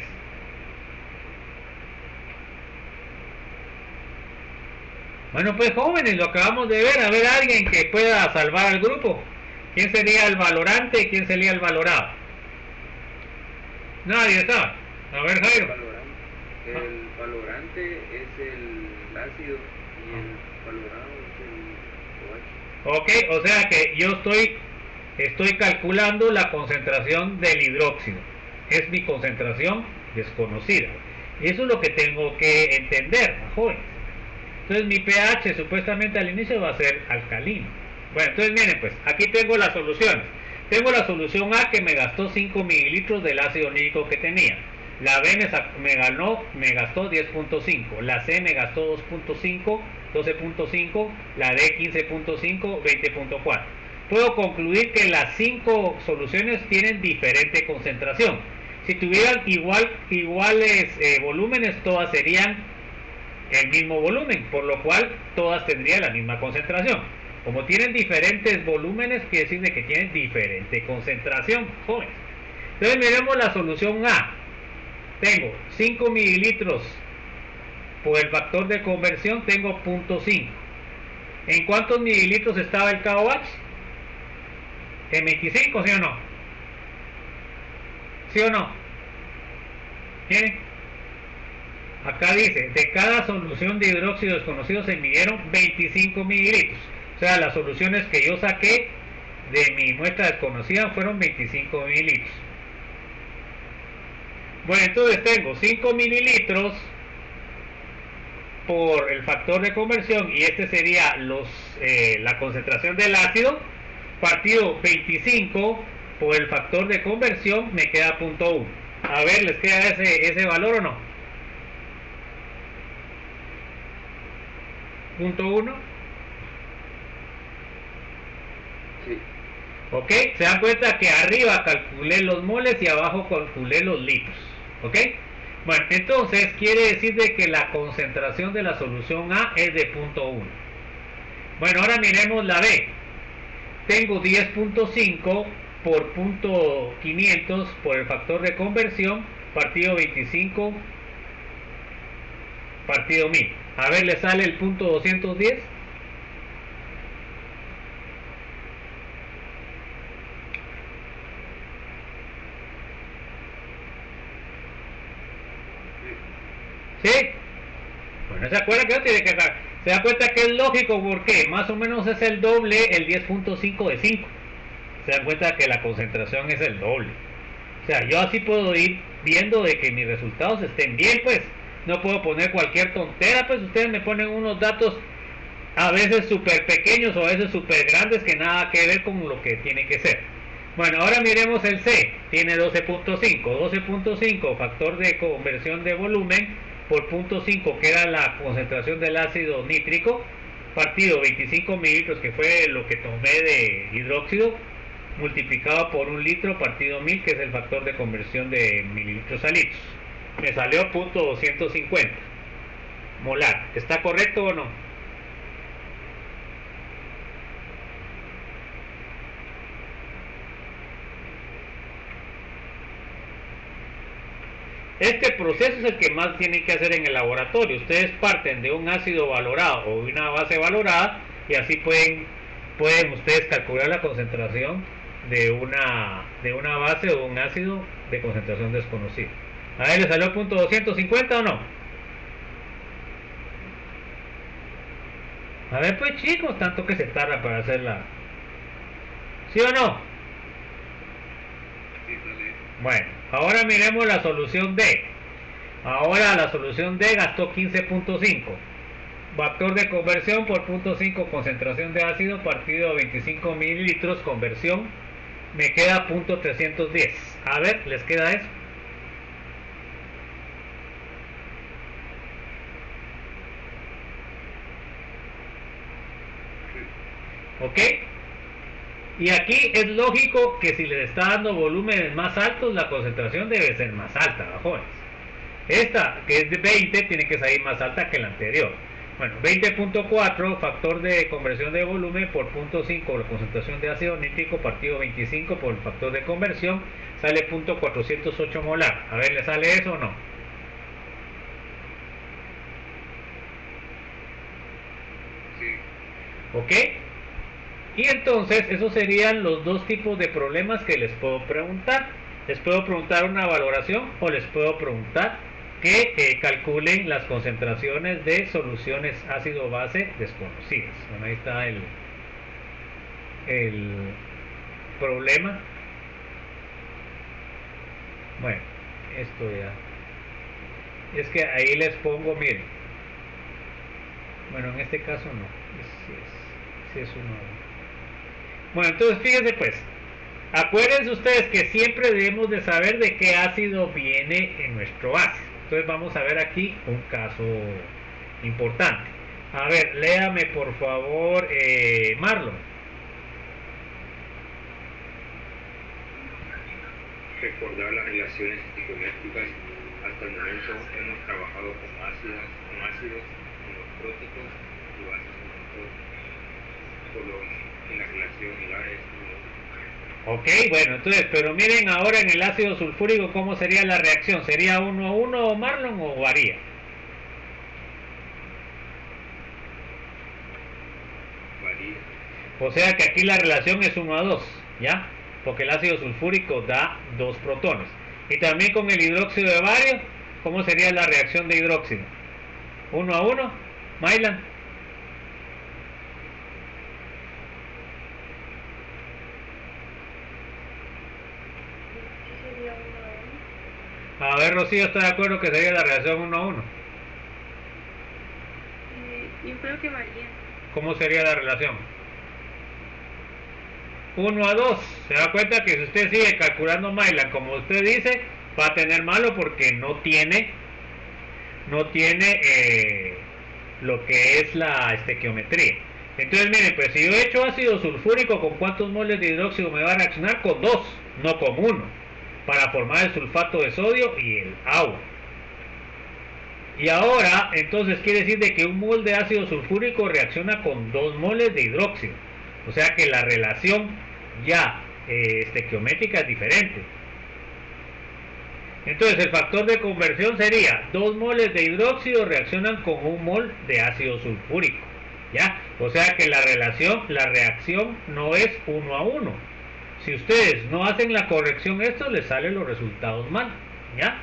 Bueno, pues jóvenes, lo acabamos de ver. A ver, alguien que pueda salvar al grupo. ¿Quién sería el valorante y quién sería el valorado? Nadie está. A ver, Jairo. El valorante es el ácido y el valorado es el OH. Ok, o sea que yo estoy calculando la concentración del hidróxido. Es mi concentración desconocida. Y eso es lo que tengo que entender, jóvenes. Entonces mi pH supuestamente al inicio va a ser alcalino. Bueno, entonces miren pues, aquí tengo las soluciones. Tengo la solución A que me gastó 5 mililitros del ácido nítrico que tenía. La B me gastó 10.5. La C me gastó 2.5, 12.5. La D 15.5, 20.4. Puedo concluir que las 5 soluciones tienen diferente concentración. Si tuvieran iguales volúmenes, todas serían el mismo volumen, por lo cual todas tendrían la misma concentración. Como tienen diferentes volúmenes, quiere decir de que tienen diferente concentración, jóvenes. Entonces miremos la solución A. Tengo 5 mililitros por el factor de conversión, tengo 0.5. ¿En cuántos mililitros estaba el KOH? ¿En 25, sí o no? ¿Sí o no? ¿Tiene? Acá dice, de cada solución de hidróxido desconocido se midieron 25 mililitros. O sea, las soluciones que yo saqué de mi muestra desconocida fueron 25 mililitros. Bueno, entonces tengo 5 mililitros por el factor de conversión, y este sería la concentración del ácido, partido 25 por el factor de conversión, me queda 0.1. A ver, ¿les queda ese valor o no? 0.1. Sí. Ok, se dan cuenta que arriba calculé los moles y abajo calculé los litros. Ok, bueno, entonces quiere decir de que la concentración de la solución A es de 0.1. Bueno, ahora miremos la B. Tengo 10.5 por 0.500 por el factor de conversión, partido 25 partido 1000. A ver, le sale el 0.210. ¿Sí? Bueno, ¿se acuerdan que no tiene que sacar? Se da cuenta que es lógico porque más o menos es el doble el 10.5 de 5. Se dan cuenta que la concentración es el doble. O sea, yo así puedo ir viendo de que mis resultados estén bien, pues. No puedo poner cualquier tontera, pues ustedes me ponen unos datos a veces súper pequeños o a veces súper grandes que nada que ver con lo que tiene que ser. Bueno, ahora miremos el C. Tiene 12.5. 12.5 factor de conversión de volumen por 0.5, que era la concentración del ácido nítrico, partido 25 mililitros, que fue lo que tomé de hidróxido, multiplicado por 1 litro, partido 1000, que es el factor de conversión de mililitros a litros. Me salió 0.250 molar. ¿Está correcto o no? Este proceso es el que más tienen que hacer en el laboratorio. Ustedes parten de un ácido valorado o de una base valorada y así pueden ustedes calcular la concentración de una base o un ácido de concentración desconocida. A ver, ¿le salió 0.250 o no? A ver pues chicos, tanto que se tarda para hacerla. ¿Sí o no? Bueno, ahora miremos la solución D. Ahora la solución D gastó 15.5. Factor de conversión por 0.5 concentración de ácido partido 25 mililitros conversión. Me queda 0.310. A ver, ¿les queda eso? ¿Ok? Y aquí es lógico que si le está dando volúmenes más altos, la concentración debe ser más alta, jóvenes. Esta, que es de 20, tiene que salir más alta que la anterior. Bueno, 20.4, factor de conversión de volumen por 0.5, la concentración de ácido nítrico partido 25 por el factor de conversión, sale 0.408 molar. A ver, ¿le sale eso o no? Sí. ¿Ok? Y entonces, esos serían los dos tipos de problemas que les puedo preguntar. Les puedo preguntar una valoración o les puedo preguntar que calculen las concentraciones de soluciones ácido-base desconocidas. Bueno, ahí está el problema. Bueno, esto ya. Es que ahí les pongo, miren. Bueno, en este caso no. Si es uno. Bueno, entonces fíjense pues. Acuérdense ustedes que siempre debemos de saber de qué ácido viene en nuestro ácido. Entonces vamos a ver aquí un caso importante. A ver, léame por favor, Marlon. Recordar las relaciones estequiométricas. Hasta el momento hemos trabajado con ácidos monocróticos y bases monocróticas. Solo en la relación hilar es Ok, bueno, entonces, pero miren ahora en el ácido sulfúrico cómo sería la reacción. ¿Sería 1 a 1, Marlon, o varía? varía. O sea que aquí la relación es 1 a 2, ¿ya? Porque el ácido sulfúrico da 2 protones. Y también con el hidróxido de bario, ¿cómo sería la reacción de hidróxido? 1 a 1, Maylan. Sí, sería 1 a 1. A ver, Rocío, ¿está de acuerdo que sería la reacción 1 a 1? Yo creo que varía. ¿Cómo sería la relación? 1 a 2. Se da cuenta que si usted sigue calculando Maylan como usted dice, va a tener malo porque no tiene lo que es la estequiometría. Entonces miren, pues si yo he hecho ácido sulfúrico, ¿con cuántos moles de hidróxido me va a reaccionar? Con 2, no con 1, para formar el sulfato de sodio y el agua. Y ahora, entonces quiere decir de que un mol de ácido sulfúrico reacciona con 2 moles de hidróxido. O sea que la relación ya estequiométrica es diferente. Entonces el factor de conversión sería 2 moles de hidróxido reaccionan con 1 mol de ácido sulfúrico. ¿Ya? O sea que la reacción no es 1 a 1. Si ustedes no hacen la corrección esto, les salen los resultados mal. ¿Ya?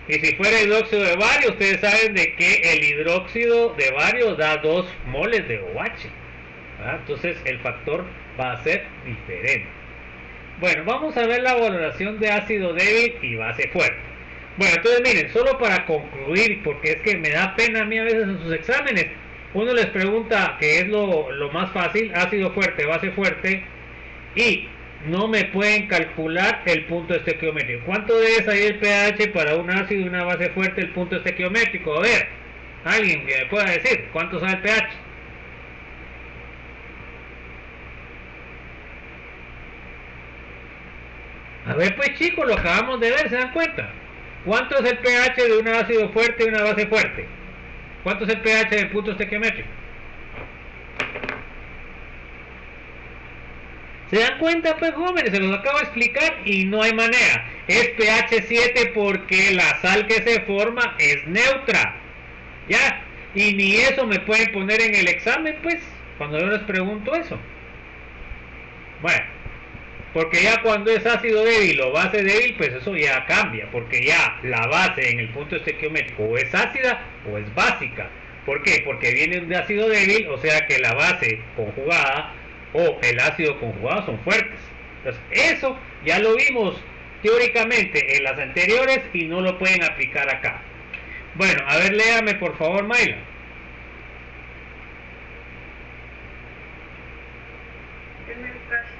Y si fuera hidróxido de bario, ustedes saben de que el hidróxido de bario da 2 moles de OH. ¿Verdad? Entonces el factor va a ser diferente. Bueno, vamos a ver la valoración de ácido débil y base fuerte. Bueno, entonces miren, solo para concluir, porque es que me da pena a mí a veces en sus exámenes, uno les pregunta, que es lo más fácil, ácido fuerte, base fuerte, y no me pueden calcular el punto estequiométrico. ¿Cuánto debe salir el pH para un ácido y una base fuerte, el punto estequiométrico? A ver, alguien que me pueda decir, ¿cuánto sale el pH? A ver pues chicos, lo acabamos de ver, ¿se dan cuenta? ¿Cuánto es el pH de un ácido fuerte y una base fuerte? ¿Cuánto es el pH del punto estequiométrico? ¿Se dan cuenta pues jóvenes? Se los acabo de explicar y no hay manera. Es pH 7 porque la sal que se forma es neutra. ¿Ya? Y ni eso me pueden poner en el examen pues, cuando yo les pregunto eso. Bueno. Porque ya cuando es ácido débil o base débil, pues eso ya cambia, porque ya la base en el punto estequiométrico o es ácida o es básica. ¿Por qué? Porque viene de ácido débil, o sea que la base conjugada o el ácido conjugado son fuertes. Entonces eso ya lo vimos teóricamente en las anteriores y no lo pueden aplicar acá. Bueno, a ver, léame por favor, Mayla. Primer caso.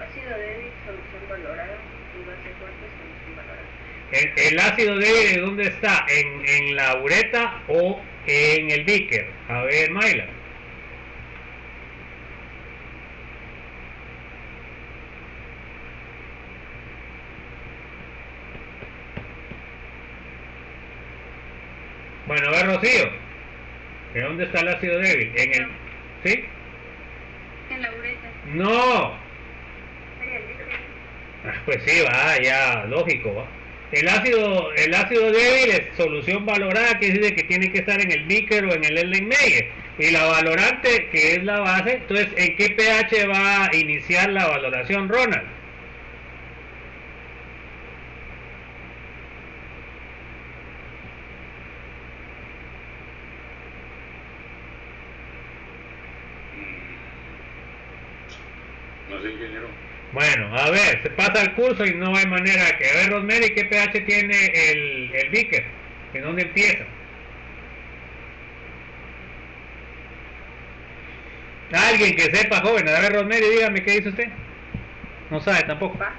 Ácido débil, solución valorada, y base fuerte, solución valorada. El ácido débil, ¿dónde está? ¿En la uretra o en el beaker? A ver, Mayla. Bueno, a ver, Rocío, ¿de dónde está el ácido débil? En el... ¿Sí? En la uretra. No. Sería el líquido. Pues sí, va, ya, lógico, va. El ácido débil es solución valorada, que dice que tiene que estar en el Beaker o en el Erlenmeyer. Y la valorante, que es la base, entonces, ¿en qué pH va a iniciar la valoración, Ronald? No sé, ingeniero. Bueno, a ver, se pasa el curso y no hay manera que... A ver, Rosemary, ¿qué pH tiene el Beaker? ¿En dónde empieza? Alguien que sepa, joven. A ver, Rosemary, dígame, ¿qué dice usted? No sabe tampoco. Va.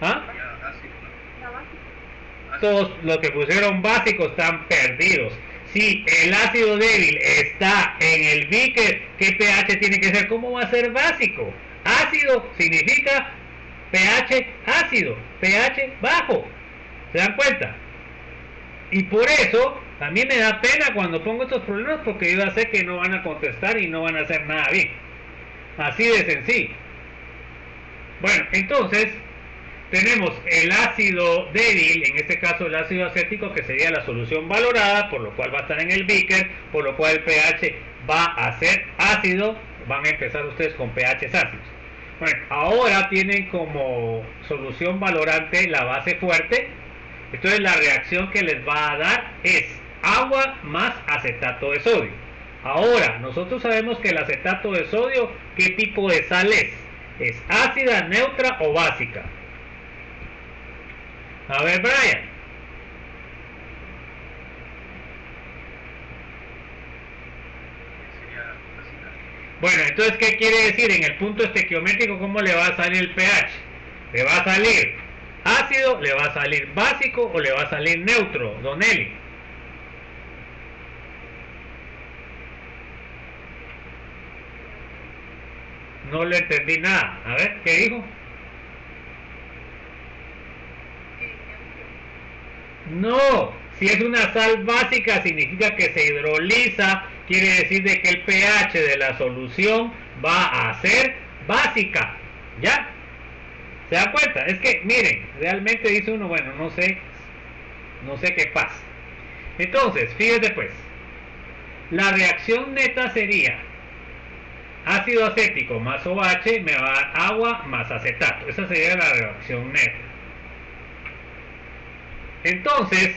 ¿Ah? Ya, ácido, ¿no? La base. Todos los que pusieron básicos están perdidos. Si el ácido débil está en el Beaker, ¿qué pH tiene que ser? ¿Cómo va a ser básico? Ácido significa pH ácido, pH bajo. ¿Se dan cuenta? Y por eso a mí me da pena cuando pongo estos problemas, porque yo ya sé que no van a contestar y no van a hacer nada bien. Así de sencillo. Bueno, entonces tenemos el ácido débil, en este caso el ácido acético, que sería la solución valorada, por lo cual va a estar en el Beaker, por lo cual el pH va a ser ácido. Van a empezar ustedes con pH ácidos. Bueno, ahora tienen como solución valorante la base fuerte. Entonces la reacción que les va a dar es agua más acetato de sodio. Ahora, nosotros sabemos que el acetato de sodio, ¿qué tipo de sal es? ¿Es ácida, neutra o básica? A ver, Brian. Sería básica. Bueno, entonces, ¿qué quiere decir? En el punto estequiométrico, ¿cómo le va a salir el pH? ¿Le va a salir ácido, le va a salir básico o le va a salir neutro, Don Eli? No le entendí nada. A ver, ¿qué dijo? No, si es una sal básica significa que se hidroliza, quiere decir de que el pH de la solución va a ser básica. ¿Ya? ¿Se dan cuenta? Es que, miren, realmente dice uno, bueno, no sé qué pasa. Entonces, fíjense pues, la reacción neta sería ácido acético más OH me va a dar agua más acetato. Esa sería la reacción neta. Entonces,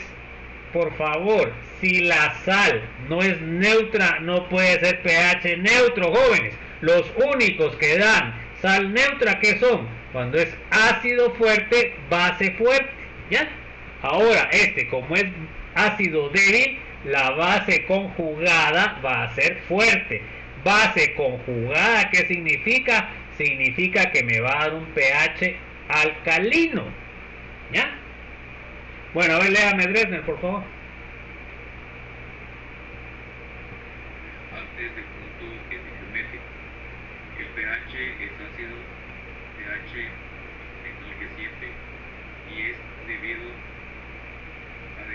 por favor, si la sal no es neutra, no puede ser pH neutro, jóvenes. Los únicos que dan sal neutra, ¿qué son? Cuando es ácido fuerte, base fuerte. ¿Ya? Ahora, como es ácido débil, la base conjugada va a ser fuerte. Base conjugada, ¿qué significa? Significa que me va a dar un pH alcalino. ¿Ya? Bueno, a ver, léame Dresner, por favor. Antes del punto estequiométrico, el pH es ácido, pH enalteciente, y es debido al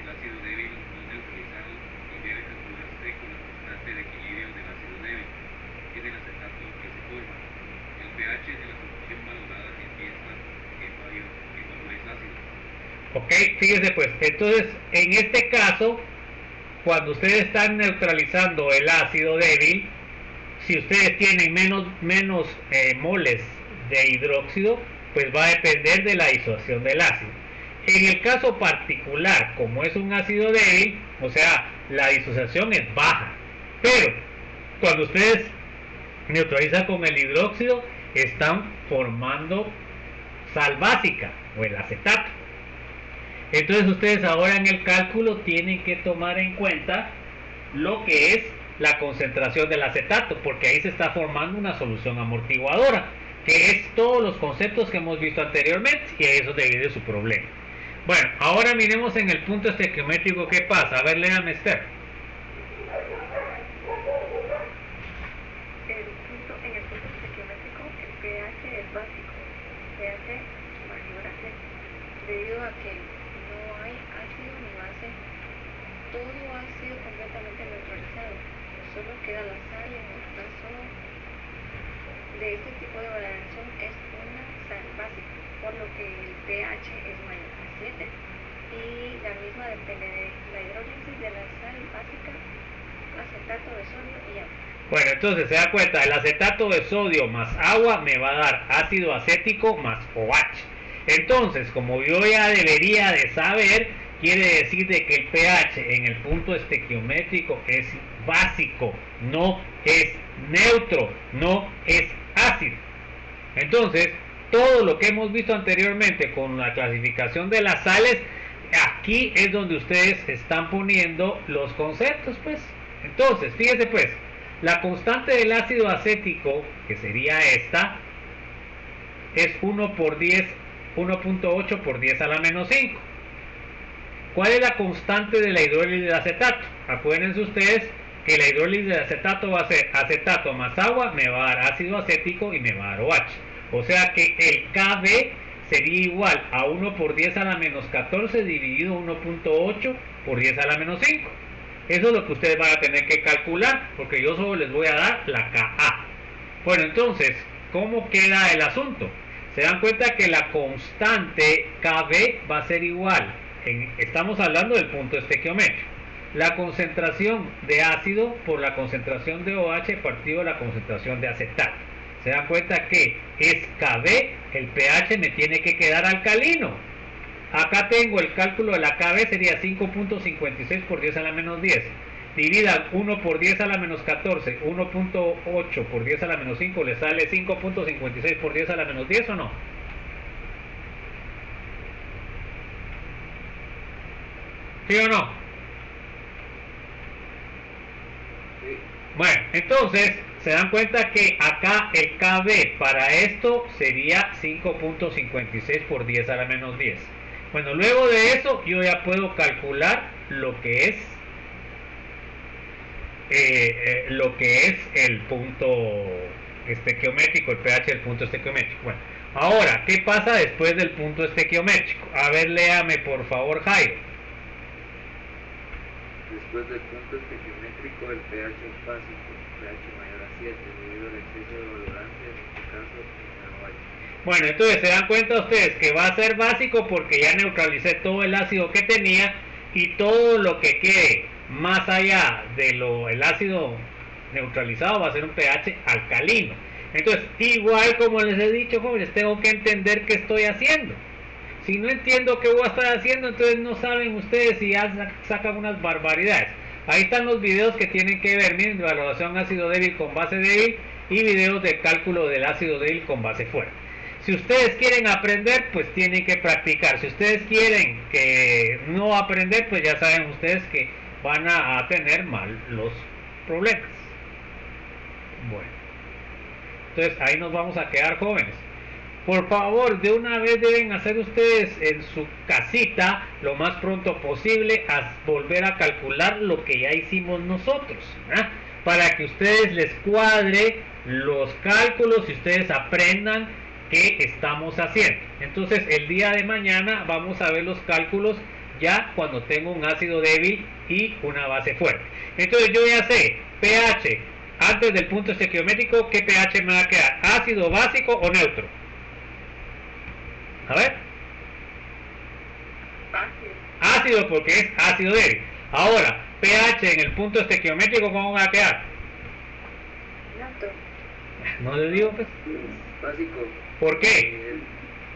ácido débil no neutralizado, y debe calcularse con la constante de equilibrio del ácido débil, que es el acetato que se forma. El pH de la solución valorada empieza en valores ácidos. Ok, fíjense pues, entonces en este caso, cuando ustedes están neutralizando el ácido débil, si ustedes tienen menos moles de hidróxido, pues va a depender de la disociación del ácido. En el caso particular, como es un ácido débil, o sea, la disociación es baja, pero cuando ustedes neutralizan con el hidróxido, están formando sal básica o el acetato. Entonces ustedes ahora en el cálculo tienen que tomar en cuenta lo que es la concentración del acetato, porque ahí se está formando una solución amortiguadora, que es todos los conceptos que hemos visto anteriormente, y a eso divide su problema. Bueno, ahora miremos en el punto estequiométrico qué pasa. A ver, léame, Esther. En el punto estequiométrico, el pH es básico, pH mayor a 6, debido a que no hay ácido ni base. Todo ha sido completamente neutralizado. Solo queda la sal. En el caso de este tipo de valoración es una sal básica, por lo que el pH es mayor a 7 y la misma depende de la hidrólisis de la sal básica, acetato de sodio y agua. Bueno, entonces se da cuenta, el acetato de sodio más agua me va a dar ácido acético más OH. Entonces, como yo ya debería de saber, quiere decir de que el pH en el punto estequiométrico es básico, no es neutro, no es ácido. Entonces, todo lo que hemos visto anteriormente con la clasificación de las sales, aquí es donde ustedes están poniendo los conceptos, pues. Entonces, fíjense pues, la constante del ácido acético, que sería esta, es 1.8 por 10 a la menos 5. ¿Cuál es la constante de la hidrólisis de acetato? Acuérdense ustedes que la hidrólisis de acetato va a ser acetato más agua, me va a dar ácido acético y me va a dar OH. O sea que el Kb sería igual a 1 por 10 a la menos 14 dividido 1.8 por 10 a la menos 5. Eso es lo que ustedes van a tener que calcular, porque yo solo les voy a dar la Ka. Bueno, entonces, ¿cómo queda el asunto? Se dan cuenta que la constante Kb va a ser igual. Estamos hablando del punto estequiométrico. La concentración de ácido por la concentración de OH partido de la concentración de acetato. Se dan cuenta que es Kb, el pH me tiene que quedar alcalino. Acá tengo el cálculo de la Kb, sería 5.56 por 10 a la menos 10. Divida 1 por 10 a la menos 14, 1.8 por 10 a la menos 5, le sale 5.56 por 10 a la menos 10 o no. ¿Sí o no? Bueno, entonces se dan cuenta que acá el Kb para esto sería 5.56 por 10 a la menos 10. Bueno, luego de eso yo ya puedo calcular lo que es el punto estequiométrico, el pH del punto estequiométrico. Bueno, ahora, ¿qué pasa después del punto estequiométrico? A ver, léame por favor, Jairo. Después del punto estequiométrico, el pH es básico, pH mayor a 7, debido al exceso de valorante, en este caso, en OH. Bueno, entonces se dan cuenta ustedes que va a ser básico porque ya neutralicé todo el ácido que tenía y todo lo que quede más allá de el ácido neutralizado va a ser un pH alcalino. Entonces, igual como les he dicho, jóvenes, tengo que entender qué estoy haciendo. Si no entiendo qué voy a estar haciendo, entonces no saben ustedes y ya sacan unas barbaridades. Ahí están los videos que tienen que ver, miren, de valoración ácido débil con base débil y videos de cálculo del ácido débil con base fuerte. Si ustedes quieren aprender, pues tienen que practicar. Si ustedes quieren que no aprender, pues ya saben ustedes que van a tener mal los problemas. Bueno, entonces ahí nos vamos a quedar, jóvenes. Por favor, de una vez deben hacer ustedes en su casita lo más pronto posible a volver a calcular lo que ya hicimos nosotros, ¿eh? Para que ustedes les cuadre los cálculos y ustedes aprendan qué estamos haciendo. Entonces el día de mañana vamos a ver los cálculos ya cuando tengo un ácido débil y una base fuerte. Entonces yo ya sé pH antes del punto estequiométrico, ¿qué pH me va a quedar? ¿Ácido, básico o neutro? A ver. Ácido porque es ácido débil. Ahora, pH en el punto estequiométrico, ¿cómo va a quedar? Neutro. No le digo pues. Básico. ¿Por qué?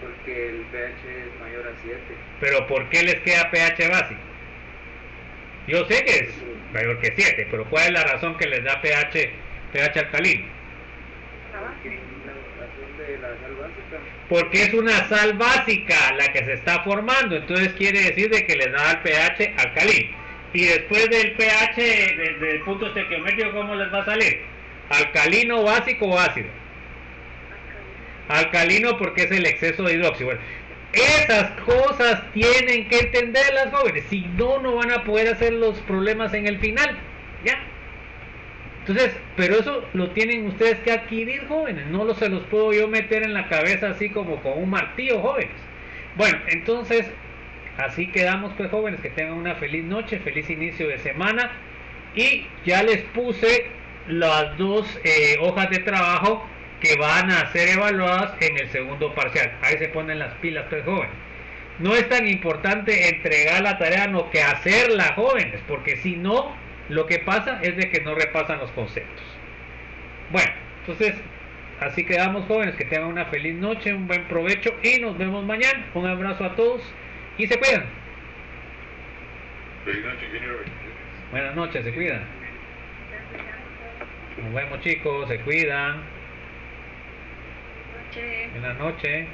Porque el pH es mayor a 7. Pero ¿por qué les queda pH básico? Yo sé que es mayor que 7, pero ¿cuál es la razón que les da pH alcalino? De la sal básica. Porque es una sal básica la que se está formando, entonces quiere decir de que les da el pH alcalino. Y después del pH, desde el punto estequiométrico, ¿cómo les va a salir? ¿Alcalino, básico o ácido? Alcalino porque es el exceso de hidróxido. Bueno, esas cosas tienen que entender las jóvenes, si no, no van a poder hacer los problemas en el final. ¿Ya? Entonces, pero eso lo tienen ustedes que adquirir, jóvenes. No se los puedo yo meter en la cabeza así como con un martillo, jóvenes. Bueno, entonces, Así quedamos pues jóvenes, que tengan una feliz noche, feliz inicio de semana. Y ya les puse las dos hojas de trabajo que van a ser evaluadas en el segundo parcial. Ahí se ponen las pilas pues jóvenes. No es tan importante entregar la tarea, no que hacerla jóvenes, porque si no, lo que pasa es de que no repasan los conceptos. Bueno, entonces así quedamos jóvenes, que tengan una feliz noche, un buen provecho y nos vemos mañana. Un abrazo a todos y se cuidan. Feliz noche, ingeniero. Buenas noches, se cuidan. Nos vemos chicos, se cuidan. Noche. Buenas noches.